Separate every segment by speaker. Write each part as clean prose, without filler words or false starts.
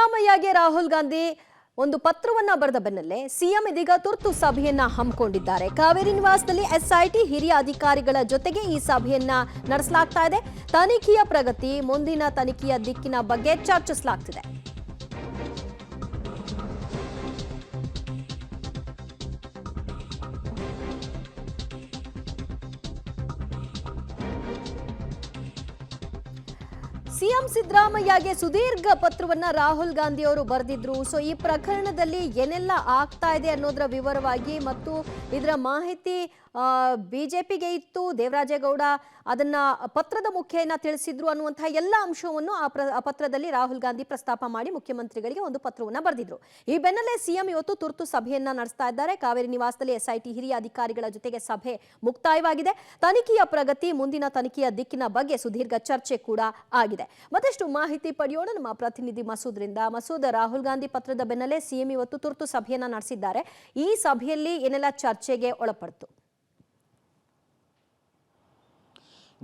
Speaker 1: ಸಿದ್ದರಾಮಯ್ಯಗೆ ರಾಹುಲ್ ಗಾಂಧಿ ಒಂದು ಪತ್ರವನ್ನ ಬರೆದ ಬೆನ್ನಲ್ಲೇ ಸಿಎಂ ಇದೀಗ ತುರ್ತು ಸಭೆಯನ್ನ ಹಮ್ಮಿಕೊಂಡಿದ್ದಾರೆ. ಕಾವೇರಿ ನಿವಾಸದಲ್ಲಿ ಎಸ್ಐಟಿ ಹಿರಿಯ ಅಧಿಕಾರಿಗಳ ಜೊತೆಗೆ ಈ ಸಭೆಯನ್ನ ನಡೆಸಲಾಗ್ತಾ ಇದೆ. ತನಿಖೆಯ ಪ್ರಗತಿ, ಮುಂದಿನ ತನಿಖೆಯ ದಿಕ್ಕಿನ ಬಗ್ಗೆ ಚರ್ಚಿಸಲಾಗ್ತಿದೆ. ಸಿಎಂ ಸಿದ್ದರಾಮಯ್ಯಗೆ ಸುದೀರ್ಘ ಪತ್ರವನ್ನ ರಾಹುಲ್ ಗಾಂಧಿ ಅವರು ಬರೆದಿದ್ರು. ಸೊ ಈ ಪ್ರಕರಣದಲ್ಲಿ ಏನೆಲ್ಲ ಆಗ್ತಾ ಇದೆ ಅನ್ನೋದರ ವಿವರವಾಗಿ ಮತ್ತು ಇದರ ಮಾಹಿತಿ ಬಿಜೆಪಿಗೆ ಇತ್ತು, ದೇವರಾಜೇಗೌಡ ಅದನ್ನ ಪತ್ರದ ಮುಖೇನ ತಿಳಿಸಿದ್ರು ಅನ್ನುವಂತಹ ಎಲ್ಲ ಅಂಶವನ್ನು ಆ ಪತ್ರದಲ್ಲಿ ರಾಹುಲ್ ಗಾಂಧಿ ಪ್ರಸ್ತಾಪ ಮಾಡಿ ಮುಖ್ಯಮಂತ್ರಿಗಳಿಗೆ ಒಂದು ಪತ್ರವನ್ನ ಬರೆದಿದ್ರು. ಈ ಬೆನ್ನಲ್ಲೇ ಸಿಎಂ ಇವತ್ತು ತುರ್ತು ಸಭೆಯನ್ನ ನಡೆಸ್ತಾ ಇದ್ದಾರೆ. ಕಾವೇರಿ ನಿವಾಸದಲ್ಲಿ ಎಸ್ಐಟಿ ಹಿರಿಯ ಅಧಿಕಾರಿಗಳ ಜೊತೆಗೆ ಸಭೆ ಮುಕ್ತಾಯವಾಗಿದೆ. ತನಿಖೆಯ ಪ್ರಗತಿ, ಮುಂದಿನ ತನಿಖೆಯ ದಿಕ್ಕಿನ ಬಗ್ಗೆ ಸುದೀರ್ಘ ಚರ್ಚೆ ಕೂಡ ಆಗಿದೆ. ಮತ್ತಷ್ಟು ಮಾಹಿತಿ ಪಡೆಯೋಣ ನಮ್ಮ ಪ್ರತಿನಿಧಿ ಮಸೂದ್ರಿಂದ. ಮಸೂದ್, ರಾಹುಲ್ ಗಾಂಧಿ ಪತ್ರದ ಬೆನ್ನಲ್ಲೇ ಸಿಎಂ ಇವತ್ತು ತುರ್ತು ಸಭೆಯನ್ನ ನಡೆಸಿದ್ದಾರೆ. ಈ ಸಭೆಯಲ್ಲಿ ಏನೆಲ್ಲ ಚರ್ಚೆಗೆ ಒಳಪಡ್ತು?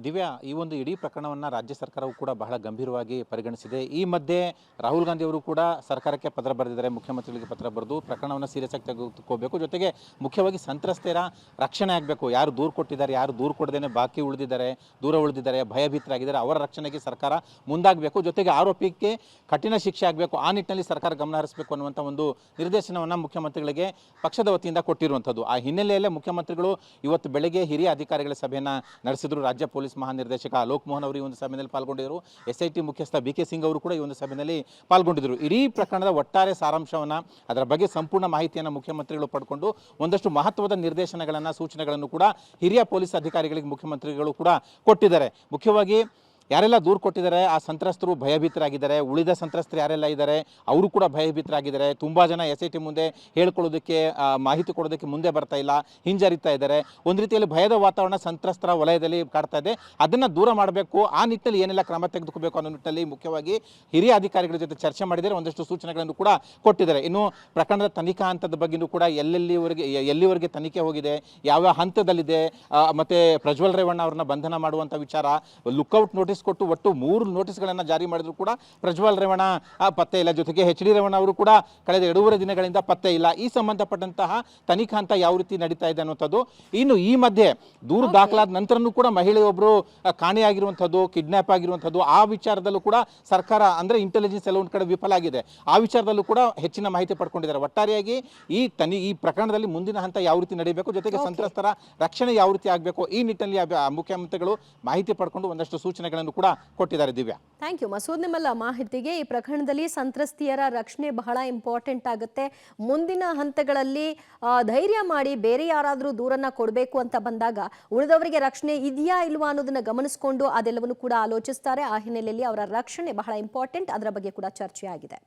Speaker 2: ದಿವ್ಯಾ, ಈ ಒಂದು ಇಡೀ ಪ್ರಕರಣವನ್ನು ರಾಜ್ಯ ಸರ್ಕಾರವು ಕೂಡ ಬಹಳ ಗಂಭೀರವಾಗಿ ಪರಿಗಣಿಸಿದೆ. ಈ ಮಧ್ಯೆ ರಾಹುಲ್ ಗಾಂಧಿ ಅವರು ಕೂಡ ಸರ್ಕಾರಕ್ಕೆ ಪತ್ರ ಬರೆದಿದ್ದಾರೆ, ಮುಖ್ಯಮಂತ್ರಿಗಳಿಗೆ ಪತ್ರ ಬರೆದು ಪ್ರಕರಣವನ್ನು ಸೀರಿಯಸ್ ಆಗಿ ತೆಗೆದುಕೋಬೇಕು, ಜೊತೆಗೆ ಮುಖ್ಯವಾಗಿ ಸಂತ್ರಸ್ತರ ರಕ್ಷಣೆ ಆಗಬೇಕು. ಯಾರು ದೂರು ಕೊಟ್ಟಿದ್ದಾರೆ, ಯಾರು ದೂರು ಕೊಡದೇನೆ ಬಾಕಿ ಉಳಿದಿದ್ದಾರೆ, ದೂರ ಉಳಿದಿದ್ದಾರೆ, ಭಯಭೀತರಾಗಿದ್ದಾರೆ, ಅವರ ರಕ್ಷಣೆಗೆ ಸರ್ಕಾರ ಮುಂದಾಗಬೇಕು, ಜೊತೆಗೆ ಆರೋಪಿಗೆ ಕಠಿಣ ಶಿಕ್ಷೆ ಆಗಬೇಕು. ಆ ನಿಟ್ಟಿನಲ್ಲಿ ಸರ್ಕಾರ ಗಮನ ಹರಿಸಬೇಕು ಅನ್ನುವಂಥ ಒಂದು ನಿರ್ದೇಶನವನ್ನು ಮುಖ್ಯಮಂತ್ರಿಗಳಿಗೆ ಪಕ್ಷದ ವತಿಯಿಂದ ಕೊಟ್ಟಿರುವಂಥದ್ದು. ಆ ಹಿನ್ನೆಲೆಯಲ್ಲೇ ಮುಖ್ಯಮಂತ್ರಿಗಳು ಇವತ್ತು ಬೆಳಗ್ಗೆ ಹಿರಿಯ ಅಧಿಕಾರಿಗಳ ಸಭೆಯನ್ನು ನಡೆಸಿದರು. ರಾಜ್ಯ ಪೊಲೀಸ್ ಮಹಾನಿರ್ದೇಶಕ ಅಲೋಕ್ ಮೋಹನ್ ಅವರು ಈ ಒಂದು ಸಭೆಯಲ್ಲಿ ಪಾಲ್ಗೊಂಡಿದ್ದರು. ಎಸ್ಐಟಿ ಮುಖ್ಯಸ್ಥ ಬಿ ಕೆ ಸಿಂಗ್ ಅವರು ಕೂಡ ಈ ಒಂದು ಸಭೆಯಲ್ಲಿ ಪಾಲ್ಗೊಂಡಿದ್ದರು. ಇಡೀ ಪ್ರಕರಣದ ಒಟ್ಟಾರೆ ಸಾರಾಂಶವನ್ನು, ಅದರ ಬಗ್ಗೆ ಸಂಪೂರ್ಣ ಮಾಹಿತಿಯನ್ನು ಮುಖ್ಯಮಂತ್ರಿಗಳು ಪಡ್ಕೊಂಡು ಒಂದಷ್ಟು ಮಹತ್ವದ ನಿರ್ದೇಶನಗಳನ್ನು, ಸೂಚನೆಗಳನ್ನು ಕೂಡ ಹಿರಿಯ ಪೊಲೀಸ್ ಅಧಿಕಾರಿಗಳಿಗೆ ಮುಖ್ಯಮಂತ್ರಿಗಳು ಕೂಡ ಕೊಟ್ಟಿದ್ದಾರೆ. ಮುಖ್ಯವಾಗಿ ಯಾರೆಲ್ಲ ದೂರು ಕೊಟ್ಟಿದ್ದಾರೆ ಆ ಸಂತ್ರಸ್ತರು ಭಯಭೀತರಾಗಿದ್ದಾರೆ, ಉಳಿದ ಸಂತ್ರಸ್ತರು ಯಾರೆಲ್ಲ ಇದ್ದಾರೆ ಅವರು ಕೂಡ ಭಯಭೀತರಾಗಿದ್ದಾರೆ. ತುಂಬ ಜನ ಎಸ್ಐಟಿ ಮುಂದೆ ಹೇಳ್ಕೊಳ್ಳೋದಕ್ಕೆ, ಮಾಹಿತಿ ಕೊಡೋದಕ್ಕೆ ಮುಂದೆ ಬರ್ತಾ ಇಲ್ಲ, ಹಿಂಜರಿತಾ ಇದ್ದಾರೆ. ಒಂದು ರೀತಿಯಲ್ಲಿ ಭಯದ ವಾತಾವರಣ ಸಂತ್ರಸ್ತರ ವಲಯದಲ್ಲಿ ಕಾಡ್ತಾ ಇದೆ. ಅದನ್ನು ದೂರ ಮಾಡಬೇಕು, ಆ ನಿಟ್ಟಿನಲ್ಲಿ ಏನೆಲ್ಲ ಕ್ರಮ ತೆಗೆದುಕೋಬೇಕು ಅನ್ನೋ ನಿಟ್ಟಿನಲ್ಲಿ ಮುಖ್ಯವಾಗಿ ಹಿರಿಯ ಅಧಿಕಾರಿಗಳ ಜೊತೆ ಚರ್ಚೆ ಮಾಡಿದ್ದಾರೆ, ಒಂದಷ್ಟು ಸೂಚನೆಗಳನ್ನು ಕೂಡ ಕೊಟ್ಟಿದ್ದಾರೆ. ಇನ್ನು ಪ್ರಕರಣದ ತನಿಖಾ ಹಂತದ ಬಗ್ಗೆಯೂ ಕೂಡ ಎಲ್ಲಿವರೆಗೆ ತನಿಖೆ ಹೋಗಿದೆ, ಯಾವ ಹಂತದಲ್ಲಿದೆ, ಮತ್ತು ಪ್ರಜ್ವಲ್ ರೇವಣ್ಣ ಅವ್ರನ್ನ ಬಂಧನ ಮಾಡುವಂಥ ವಿಚಾರ, ಲುಕ್ಔಟ್ ನೋಟಿಸ್ ಕೊಟ್ಟು ಒಟ್ಟು 3 ನೋಟಿಸ್ಗಳನ್ನು ಜಾರಿ ಮಾಡಿದ್ರು ಕೂಡ ಪ್ರಜ್ವಲ್ ರೇವಣ್ಣ ಪತ್ತೆ ಇಲ್ಲ, ಜೊತೆಗೆ ಎಚ್ ಡಿ ರೇವಣ್ಣ ಅವರು ಕೂಡ ಕಳೆದ 2.5 ದಿನಗಳಿಂದ ಪತ್ತೆ ಇಲ್ಲ. ಈ ಸಂಬಂಧಪಟ್ಟಂತಹ ತನಿಖಾ ಹಂತ ಯಾವ ರೀತಿ ನಡೀತಾ ಇದೆ ಅನ್ನುವಂಥದ್ದು. ಇನ್ನು ಈ ಮಧ್ಯೆ ದೂರು ದಾಖಲಾದ ನಂತರನೂ ಕೂಡ ಮಹಿಳೆಯೊಬ್ಬರು ಕಾಣೆಯಾಗಿರುವಂಥದ್ದು, ಕಿಡ್ನಾಪ್ ಆಗಿರುವಂಥದ್ದು, ಆ ವಿಚಾರದಲ್ಲೂ ಕೂಡ ಸರ್ಕಾರ ಅಂದರೆ ಇಂಟೆಲಿಜೆನ್ಸ್ ಎಲ್ಲ ಒಂದು ಕಡೆ ವಿಫಲ ಆಗಿದೆ. ಆ ವಿಚಾರದಲ್ಲೂ ಕೂಡ ಹೆಚ್ಚಿನ ಮಾಹಿತಿ ಪಡ್ಕೊಂಡಿದ್ದಾರೆ. ಒಟ್ಟಾರೆಯಾಗಿ ಈ ಪ್ರಕರಣದಲ್ಲಿ ಮುಂದಿನ ಹಂತ ಯಾವ ರೀತಿ ನಡೀಬೇಕು, ಜೊತೆಗೆ ಸಂತ್ರಸ್ತರ ರಕ್ಷಣೆ ಯಾವ ರೀತಿ ಆಗಬೇಕು, ಈ ನಿಟ್ಟಿನಲ್ಲಿ ಮುಖ್ಯಮಂತ್ರಿಗಳು ಮಾಹಿತಿ ಪಡ್ಕೊಂಡು ಒಂದಷ್ಟು ಸೂಚನೆಗಳನ್ನು ಕೂಡ ಕೊಟ್ಟಿದ್ದಾರೆ. ದಿವ್ಯಾ,
Speaker 1: ಥ್ಯಾಂಕ್ ಯು ಮಸೂದ್, ನಿಮ್ಮೆಲ್ಲ ಮಾಹಿತಿಗೆ. ಈ ಪ್ರಕರಣದಲ್ಲಿ ಸಂತ್ರಸ್ತಿಯರ ರಕ್ಷಣೆ ಬಹಳ ಇಂಪಾರ್ಟೆಂಟ್ ಆಗುತ್ತೆ. ಮುಂದಿನ ಹಂತಗಳಲ್ಲಿ ಧೈರ್ಯ ಮಾಡಿ ಬೇರೆ ಯಾರಾದರೂ ದೂರನ್ನ ಕೊಡಬೇಕು ಅಂತ ಬಂದಾಗ ಉಳಿದವರಿಗೆ ರಕ್ಷಣೆ ಇದೆಯಾ ಇಲ್ವಾ ಅನ್ನೋದನ್ನ ಗಮನಿಸಿಕೊಂಡು ಅದೆಲ್ಲವನ್ನು ಕೂಡ ಆಲೋಚಿಸ್ತಾರೆ. ಆ ಹಿನ್ನೆಲೆಯಲ್ಲಿ ಅವರ ರಕ್ಷಣೆ ಬಹಳ ಇಂಪಾರ್ಟೆಂಟ್, ಅದರ ಬಗ್ಗೆ ಕೂಡ ಚರ್ಚೆ ಆಗಿದೆ.